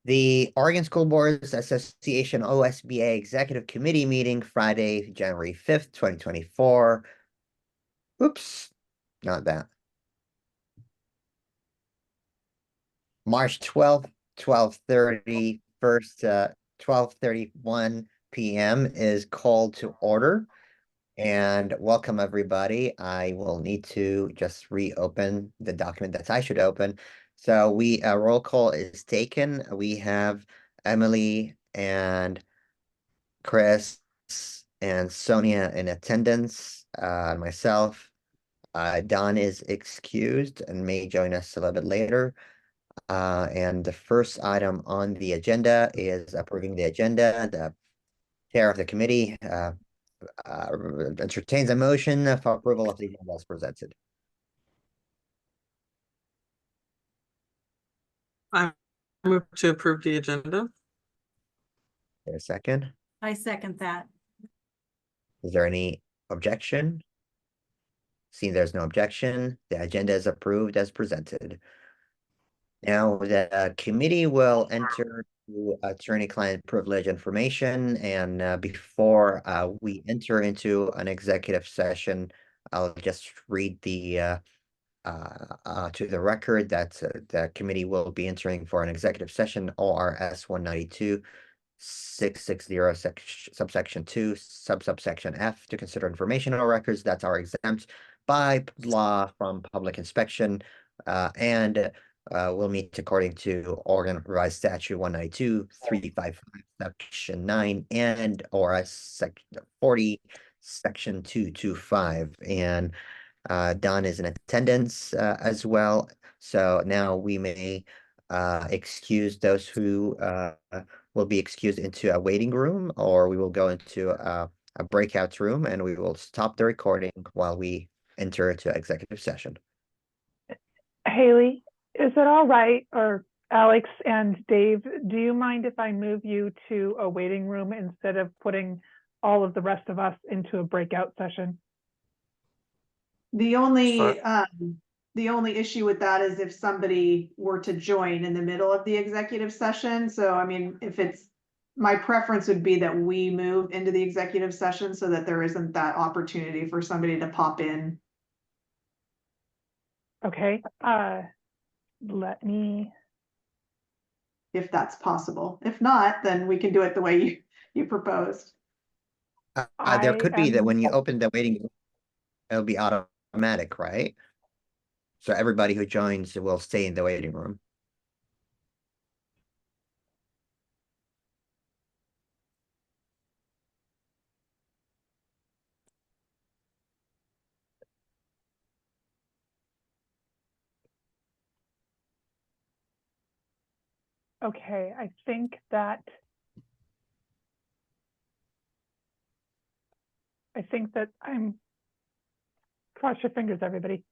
The Oregon School Boards Association OSBA Executive Committee meeting Friday, January 5th, 2024. Oops, not that. March 12th, 12:30, first 12:31 p.m. is called to order. And welcome everybody. I will need to just reopen the document that I should open. So roll call is taken. We have Emily and Chris and Sonia in attendance, myself. Don is excused and may join us a little bit later. And the first item on the agenda is approving the agenda. The chair of the committee entertains a motion for approval of the agenda as presented. I move to approve the agenda. A second. I second that. Is there any objection? Seeing there's no objection, the agenda is approved as presented. Now, the committee will enter to attorney-client privilege information, and before we enter into an executive session, I'll just read the to the record that the committee will be entering for an executive session, ORS 192-660 subsection 2 subsection F, to consider informational records that are exempt by law from public inspection and will meet according to Oregon Revised Statute 192-355 section 9 and ORS section 40 section 225. And Don is in attendance as well. So now we may excuse those who will be excused into a waiting room, or we will go into a breakout room and we will stop the recording while we enter into executive session. Haley, is it all right, or Alex and Dave, do you mind if I move you to a waiting room instead of putting all of the rest of us into a breakout session? The only issue with that is if somebody were to join in the middle of the executive session. So, I mean, my preference would be that we move into the executive session so that there isn't that opportunity for somebody to pop in. Okay, let me. If that's possible. If not, then we can do it the way you proposed. There could be that when you open the waiting room, it'll be automatic, right? So everybody who joins will stay in the waiting room. Okay, I think that I'm, cross your fingers, everybody.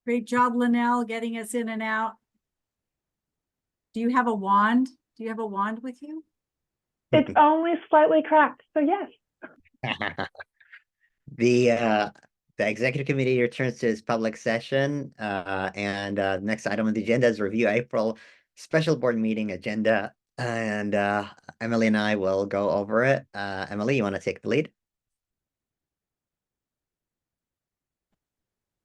Great job, Linnell, getting us in and out. Do you have a wand? Do you have a wand with you? It's only slightly cracked, so yes. The executive committee returns to its public session, and next item on the agenda is review April special board meeting agenda, and Emily and I will go over it. Emily, you want to take the lead?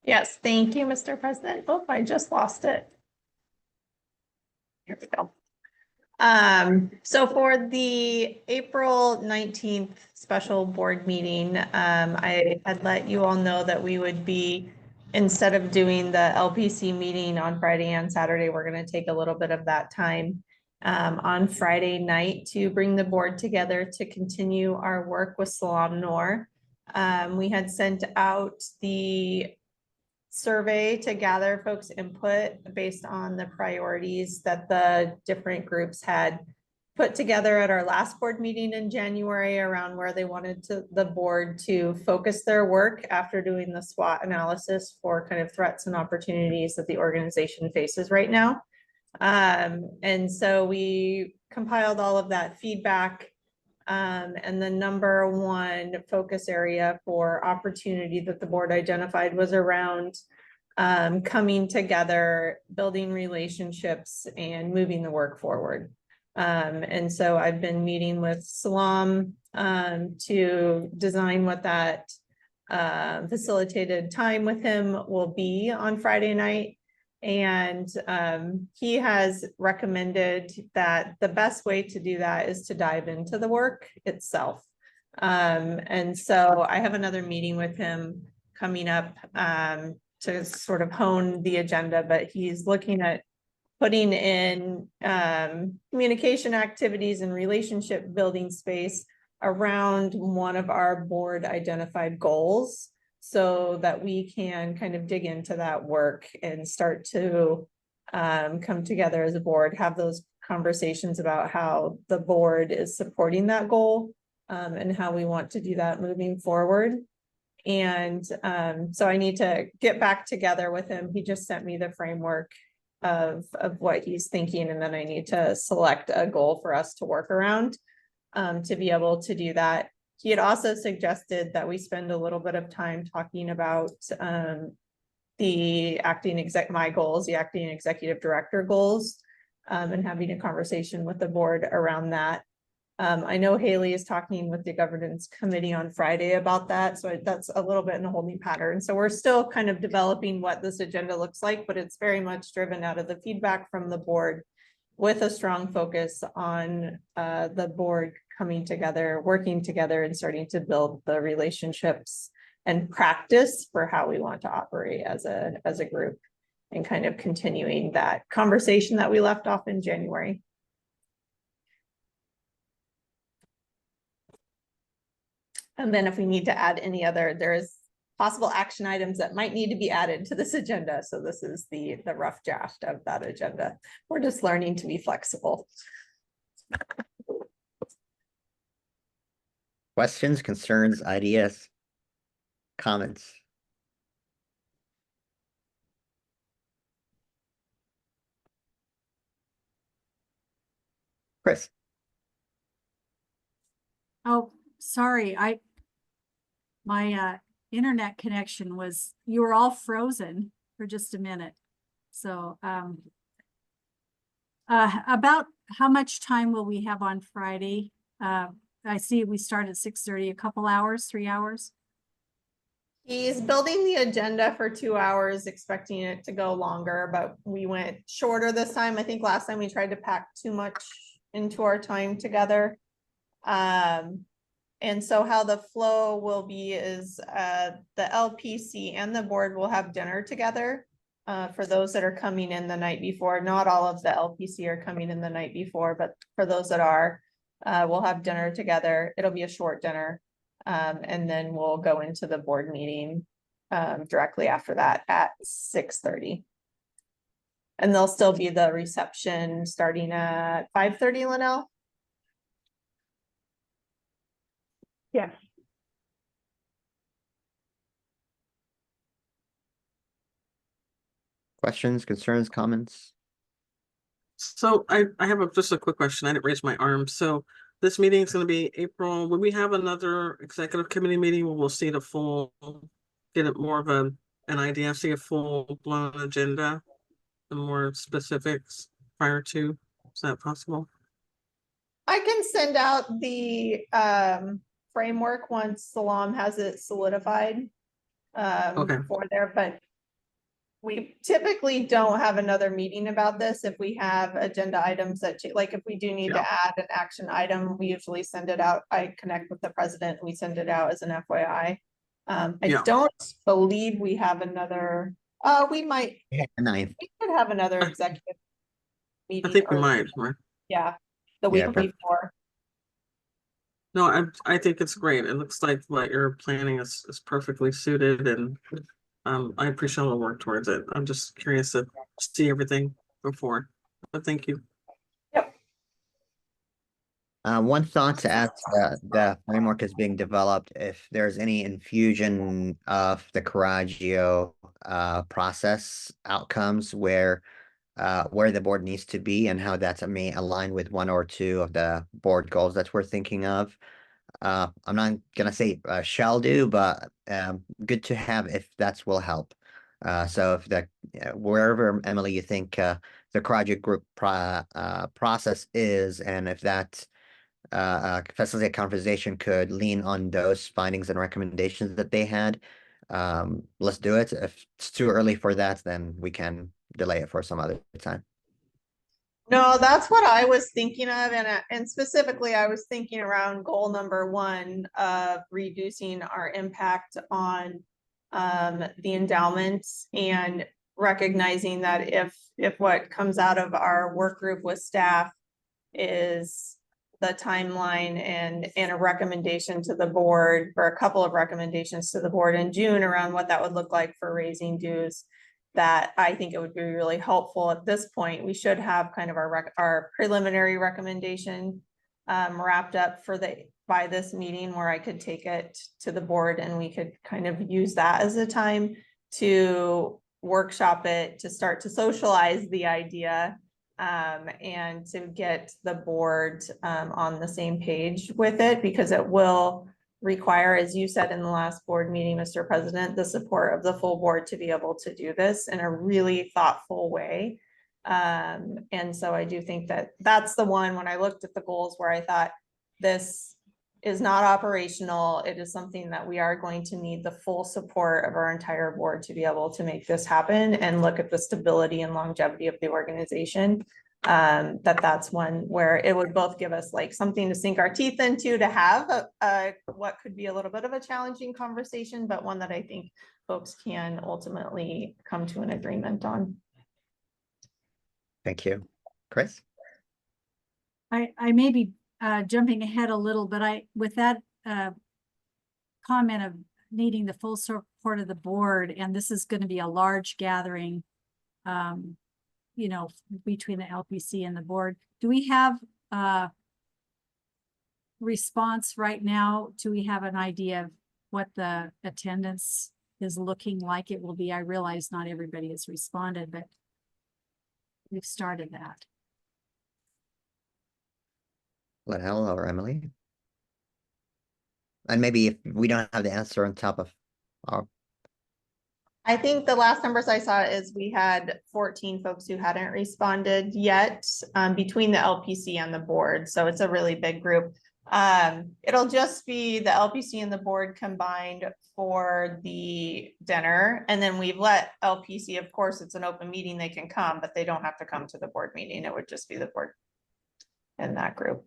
Yes, thank you, Mr. President. Oh, I just lost it. Here we go. So for the April 19th special board meeting, I had let you all know that we would be, instead of doing the LPC meeting on Friday and Saturday, we're going to take a little bit of that time on Friday night to bring the board together to continue our work with Salam Noor. We had sent out the survey to gather folks' input based on the priorities that the different groups had put together at our last board meeting in January around where they wanted the board to focus their work after doing the SWOT analysis for kind of threats and opportunities that the organization faces right now. And so we compiled all of that feedback. And the number one focus area for opportunity that the board identified was around coming together, building relationships, and moving the work forward. And so I've been meeting with Salam to design what that facilitated time with him will be on Friday night. And he has recommended that the best way to do that is to dive into the work itself. And so I have another meeting with him coming up to sort of hone the agenda, but he's looking at putting in communication activities and relationship building space around one of our board identified goals, so that we can kind of dig into that work and start to come together as a board, have those conversations about how the board is supporting that goal and how we want to do that moving forward. And so I need to get back together with him. He just sent me the framework of what he's thinking, and then I need to select a goal for us to work around to be able to do that. He had also suggested that we spend a little bit of time talking about my goals, the acting executive director goals, and having a conversation with the board around that. I know Haley is talking with the governance committee on Friday about that, so that's a little bit in a holding pattern. So we're still kind of developing what this agenda looks like, but it's very much driven out of the feedback from the board, with a strong focus on the board coming together, working together, and starting to build the relationships and practice for how we want to operate as a group, and kind of continuing that conversation that we left off in January. And then if we need to add any other, there's possible action items that might need to be added to this agenda. So this is the rough draft of that agenda. We're just learning to be flexible. Questions, concerns, ideas, comments? Chris? Oh, sorry, my internet connection was, you were all frozen for just a minute. So about how much time will we have on Friday? I see we start at 6:30, a couple hours, 3 hours. He's building the agenda for 2 hours, expecting it to go longer, but we went shorter this time. I think last time we tried to pack too much into our time together. And so how the flow will be is the LPC and the board will have dinner together for those that are coming in the night before. Not all of the LPC are coming in the night before, but for those that are, we'll have dinner together. It'll be a short dinner. And then we'll go into the board meeting directly after that at 6:30. And there'll still be the reception starting at 5:30, Linnell? Yes. Questions, concerns, comments? So I have just a quick question. I didn't raise my arm. So this meeting is gonna be April. Will we have another executive committee meeting where we'll see the full, get it more of an idea, see a full blown agenda and more specifics prior to? Is that possible? I can send out the framework once Salam has it solidified. Okay. For there, but we typically don't have another meeting about this if we have agenda items that, like, if we do need to add an action item, we usually send it out. I connect with the president, we send it out as an FYI. I Yeah. don't believe we have another, we might, Yeah, 9th. we could have another executive I meeting. think we or- might, right? Yeah, the Yeah, week but- before. No, I think it's great. It looks like what you're planning is perfectly suited and I appreciate all the work towards it. I'm just curious to see everything before, but thank you. One thought as the framework is being developed, if there's any infusion of the Coragio process outcomes where the board needs to be and how that may align with one or two of the board goals that we're thinking of. I'm not gonna say shall do, but good to have if that will help. So if the wherever Emily you think the project group process is, and if that facilitate conversation could lean on those findings and recommendations that they had, let's do it. If it's too early for that, then we can delay it for some other time. No, that's what I was thinking of, and specifically, I was thinking around goal number 1 of reducing our impact on the endowments and recognizing that if what comes out of our work group with staff is the timeline and a recommendation to the board, or a couple of recommendations to the board in June around what that would look like for raising dues, that I think it would be really helpful at this point. We should have kind of our preliminary recommendation wrapped up by this meeting, where I could take it to the board and we could kind of use that as a time to workshop it, to start to socialize the idea, and to get the board on the same page with it, because it will require, as you said in the last board meeting, Mr. President, the support of the full board to be able to do this in a really thoughtful way. And so I do think that that's the one, when I looked at the goals, where I thought this is not operational. It is something that we are going to need the full support of our entire board to be able to make this happen and look at the stability and longevity of the organization. That's one where it would both give us like something to sink our teeth into, to have what could be a little bit of a challenging conversation, but one that I think folks can ultimately come to an agreement on. Thank you. Chris? I may be jumping ahead a little, but with that comment of needing the full support of the board, and this is going to be a large gathering, you know, between the LPC and the board. Do we have response right now? Do we have an idea of what the attendance is looking like it will be? I realize not everybody has responded, but we've started that. Liddell or Emily? And maybe if we don't have the answer on top of our, I think the last numbers I saw is we had 14 folks who hadn't responded yet, between the LPC and the board. So it's a really big group. It'll just be the LPC and the board combined for the dinner. And then we've let LPC, of course, it's an open meeting, they can come, but they don't have to come to the board meeting. It would just be the board and that group.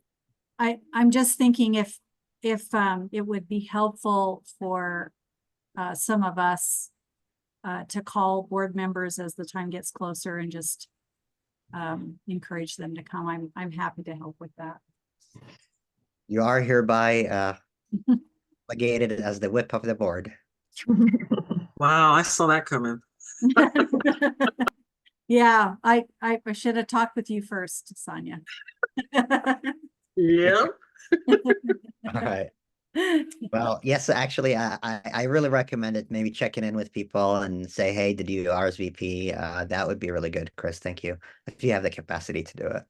I'm just thinking if it would be helpful for some of us to call board members as the time gets closer and just encourage them to come. I'm happy to help with that. you are hereby delegated as the whip of the board. Wow, I saw that coming. Yeah, I should have talked with you first, Sonia. Yeah. All right. Well, yes, actually, I really recommend it. Maybe checking in with people and say, hey, did you RSVP? That would be really good, Chris. Thank you. If you have the capacity to do it.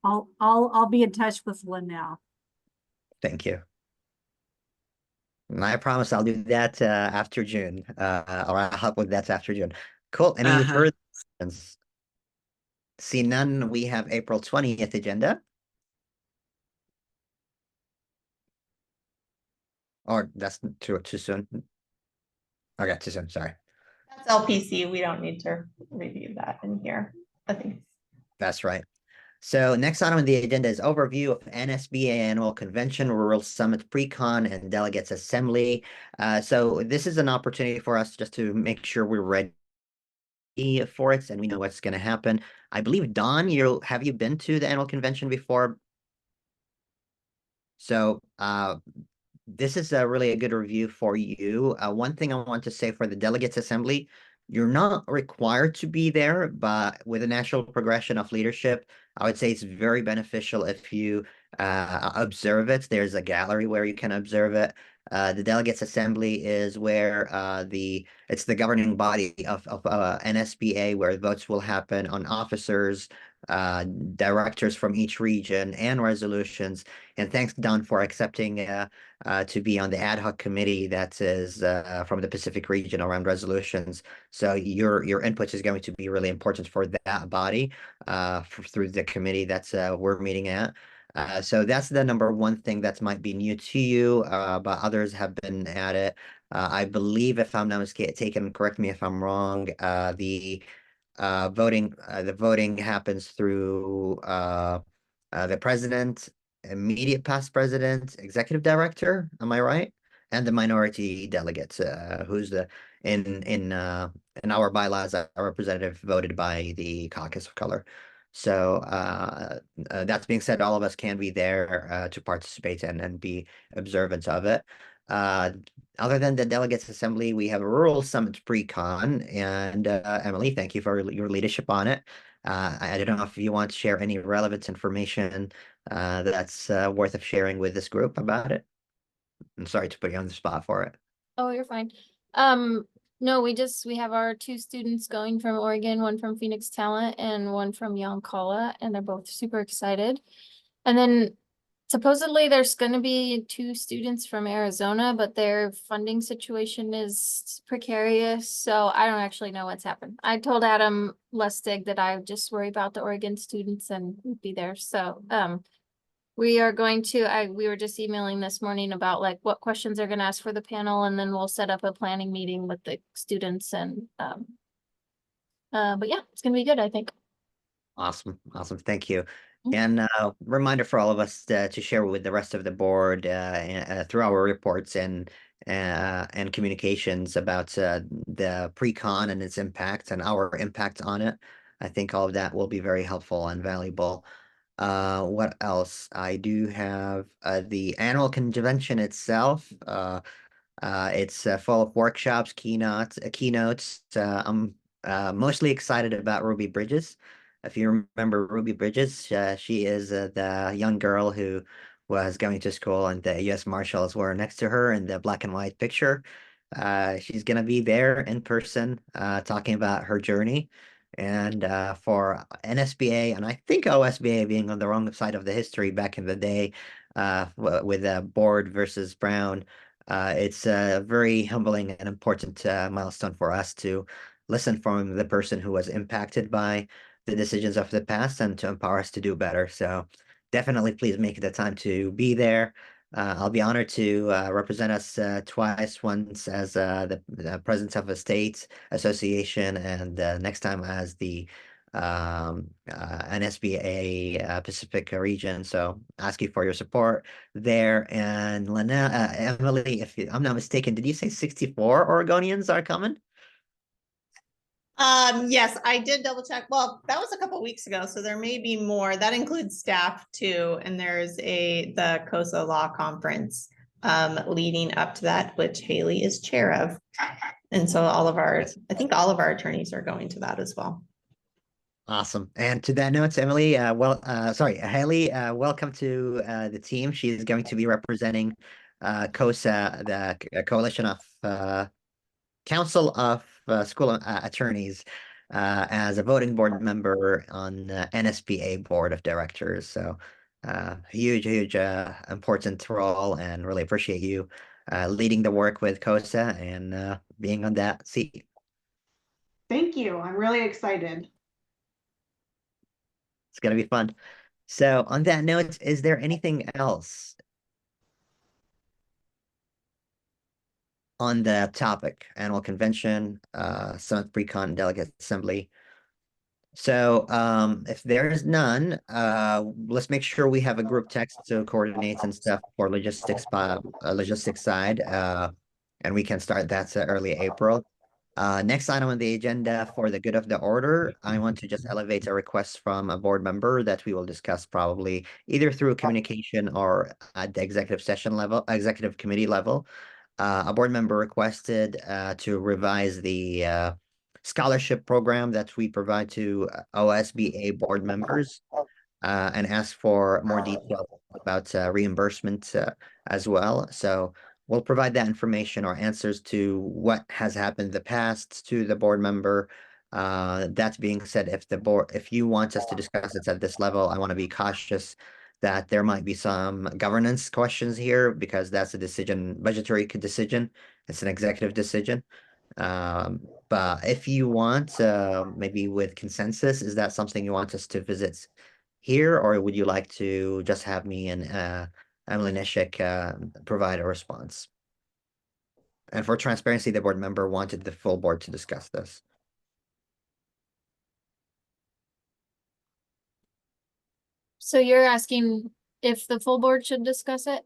I'll be in touch with Lynn now. Thank you. And I promise I'll do that after June. Or I'll help with that after June. Cool. Any Uh-huh. further questions? See none, we have April 20th agenda. Or that's too soon. Okay, too soon, sorry. That's LPC. We don't need to review that in here. I think. That's right. So next item on the agenda is overview of NSBA Annual Convention, Rural Summit Pre-Con, and Delegates Assembly. So this is an opportunity for us just to make sure we're ready for it and we know what's going to happen. I believe, Don, have you been to the annual convention before? So this is really a good review for you. One thing I want to say for the Delegates Assembly, you're not required to be there, but with a natural progression of leadership, I would say it's very beneficial if you observe it. There's a gallery where you can observe it. The Delegates Assembly is where it's the governing body of NSBA, where votes will happen on officers, directors from each region, and resolutions. And thanks, Don, for accepting to be on the ad hoc committee that is from the Pacific region around resolutions. So your input is going to be really important for that body through the committee that's we're meeting at. So that's the number one thing that might be new to you, but others have been at it. I believe, if I'm not mistaken, correct me if I'm wrong, the voting happens through the president, immediate past president, executive director. Am I right? And the minority delegates, who's in our bylaws, a representative voted by the caucus of color. So that being said, all of us can be there to participate and be observant of it. Other than the delegates assembly, we have a rural summit pre-con, and Emily, thank you for your leadership on it. I don't know if you want to share any relevant information that's worth of sharing with this group about it. I'm sorry to put you on the spot for it. Oh, you're fine. No, we have our two students going from Oregon, one from Phoenix Talent and one from Yoncalla, and they're both super excited. And then supposedly there's going to be two students from Arizona, but their funding situation is precarious. So I don't actually know what's happened. I told Adam Lustig that I would just worry about the Oregon students and we'd be there. So, we are going to, we were just emailing this morning about like what questions they're gonna ask for the panel, and then we'll set up a planning meeting with the students and, but yeah, it's gonna be good, I think. Awesome. Thank you. And reminder for all of us to share with the rest of the board through our reports and communications about the pre-con and its impact and our impact on it. I think all of that will be very helpful and valuable. What else? I do have the annual convention itself. It's full of workshops, keynotes. I'm mostly excited about Ruby Bridges. If you remember Ruby Bridges, she is the young girl who was going to school and the U.S. Marshals were next to her in the black and white picture. She's gonna be there in person, talking about her journey. And for NSBA and I think OSBA being on the wrong side of the history back in the day, with Board versus Brown. It's a very humbling and important milestone for us to listen from the person who was impacted by the decisions of the past and to empower us to do better. So definitely please make the time to be there. I'll be honored to represent us twice, once as the president of a state association and next time as the NSBA Pacific region. So ask you for your support there. And Emily, if I'm not mistaken, did you say 64 Oregonians are coming? Yes, I did double check. Well, that was a couple weeks ago, so there may be more. That includes staff too, and there's the COSA Law Conference leading up to that, which Haley is chair of. And so I think all of our attorneys are going to that as well. Awesome. And to that note, Emily, Haley, welcome to the team. She is going to be representing COSA, the Coalition of Council of School Attorneys, as a voting board member on the NSBA Board of Directors. So huge, important role, and really appreciate you leading the work with COSA and being on that seat. Thank you. I'm really excited. It's gonna be fun. So on that note, is there anything else on the topic? Annual convention, 7th Pre-Con Delegate Assembly. So if there is none, let's make sure we have a group text to coordinate and stuff for logistics side. And we can start that early April. Next item on the agenda, for the good of the order, I want to just elevate a request from a board member that we will discuss probably either through communication or at the executive committee level. A board member requested to revise the scholarship program that we provide to OSBA board members, and ask for more detail about reimbursement as well. So we'll provide that information or answers to what has happened in the past to the board member. That being said, if you want us to discuss it at this level, I want to be cautious that there might be some governance questions here, because that's a budgetary decision. It's an executive decision. But if you want, maybe with consensus, is that something you want us to visit here, or would you like to just have me and Emily Nishik provide a response? And for transparency, the board member wanted the full board to discuss this. So you're asking if the full board should discuss it?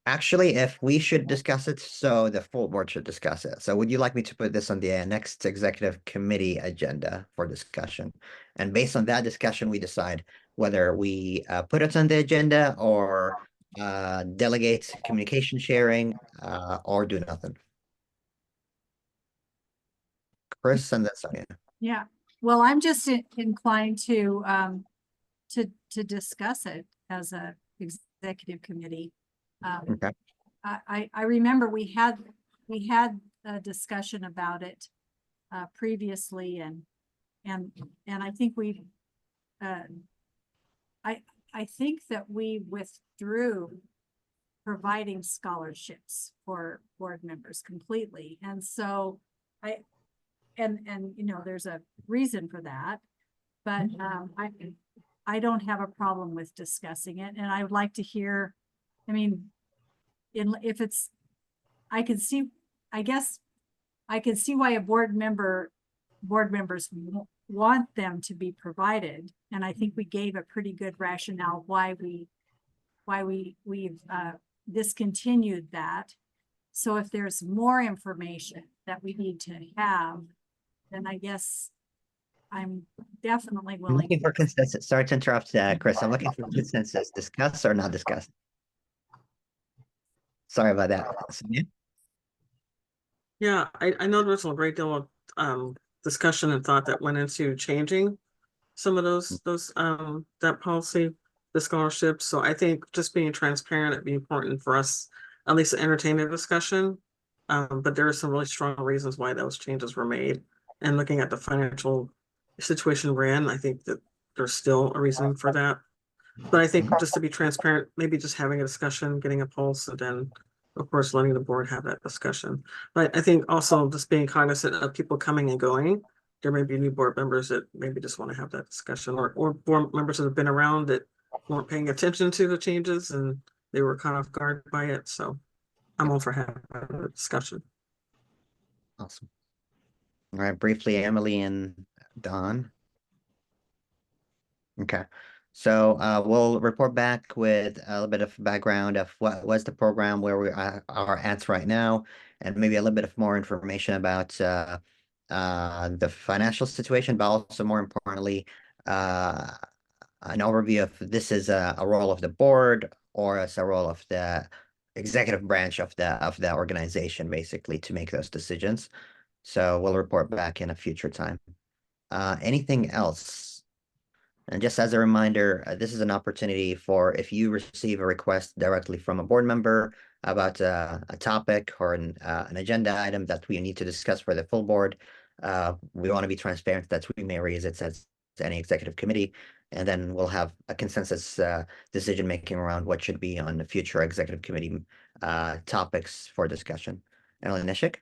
Actually, if we should discuss it, so the full board should discuss it. So would you like me to put this on the next executive committee agenda for discussion? And based on that discussion, we decide whether we put it on the agenda or delegate communication sharing or do nothing. Chris and then Sonia. Yeah, well, I'm just inclined to discuss it as a executive committee. Okay. I remember we had a discussion about it previously, and I think we I think that we withdrew providing scholarships for board members completely, and so and you know, there's a reason for that, but I don't have a problem with discussing it, and I would like to hear, I mean, if it's, I guess I can see why board members want them to be provided, and I think we gave a pretty good rationale why we've discontinued that. So if there's more information that we need to have, then I guess I'm definitely I'm willing. looking for consensus. Sorry to interrupt, Chris. I'm looking for consensus. Discuss or not discuss? Sorry about that. Sonia? Yeah, I know there's a great deal of discussion and thought that went into changing some of that policy, the scholarships. So I think just being transparent, it'd be important for us at least to entertain a discussion. But there are some really strong reasons why those changes were made. And looking at the financial situation we're in, I think that there's still a reason for that. But I think just to be transparent, maybe just having a discussion, getting a pulse, and then of course letting the board have that discussion. But I think also just being cognizant of people coming and going. There may be new board members that maybe just want to have that discussion, or board members that have been around that weren't paying attention to the changes and they were caught off guard by it. So I'm all for having a discussion. Awesome. All right, briefly, Emily and Don. Okay. So we'll report back with a little bit of background of what was the program, where we are at right now, and maybe a little bit of more information about the financial situation, but also more importantly, an overview of this is a role of the board or as a role of the executive branch of the organization, basically, to make those decisions. So we'll report back in a future time. Anything else? And just as a reminder, this is an opportunity for if you receive a request directly from a board member about a topic or an agenda item that we need to discuss for the full board. We want to be transparent that we may raise it as any executive committee, and then we'll have a consensus decision making around what should be on the future executive committee topics for discussion. Ellen Nishik?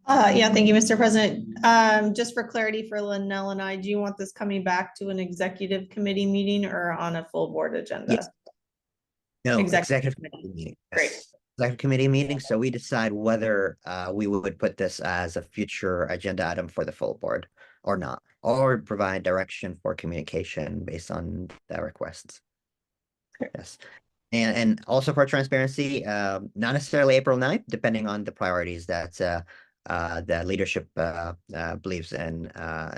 Yeah, thank you, Mr. President. Just for clarity for Linnell and I, do you want this coming back to an executive committee meeting or on a full board agenda? Yes. No, Executive executive committee. committee meeting. Great. Yes. Executive committee meeting, so we decide whether we would put this as a future agenda item for the full board or not, or provide direction for communication based on the requests. Yes. And also for transparency, not necessarily April 9th, depending on the priorities that the leadership believes in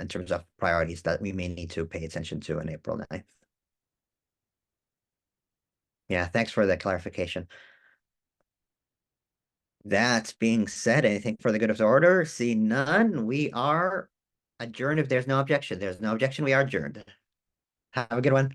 terms of priorities that we may need to pay attention to on April 9th. Yeah, thanks for the clarification. That being said, anything for the good of the order? See none, we are adjourned if there's no objection. There's no objection, we are adjourned. Have a good one.